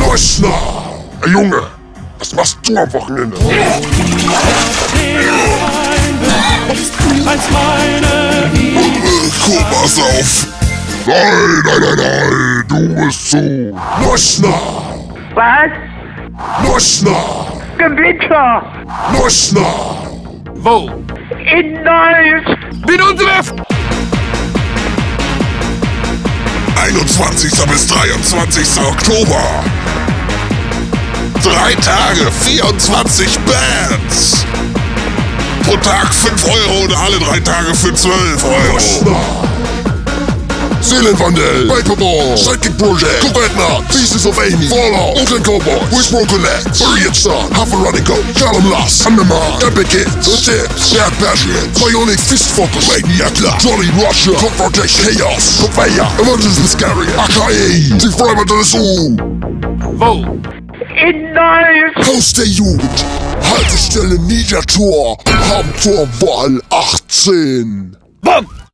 Leuchtner! Hey Junge, was machst du am Wochenende? Als meine Guck, pass auf! Nein, nein, nein, nein, du bist zu Leuchtner! Was? Leuchtner! Gewitter! Leuchtner! Wo? In Neuss! Bin untreff! 21. bis 23. Oktober. 3 Tage, 24 Bands. Pro Tag 5 Euro und alle 3 Tage für 12 Euro. Seelenwandel, Paperball, Sidekick Project, Covetna, Pieces of Amy, Fallout, Oakland Cowboys, With Broken Legs, Period Star, Half a Running Coat, Callum Lost, Undermine, Epic Kids, The Tips, Bad Patriots, Bionic Fist Focus, Maniac, Jolly Russia, Confrontation, Chaos, Conveyor, Avengers Viscaria, AKE, die Freiburg des U. Wo? In Neuss! Haus der Jugend, Haltestelle Mediator, Haupttorwahl 18. Bumm!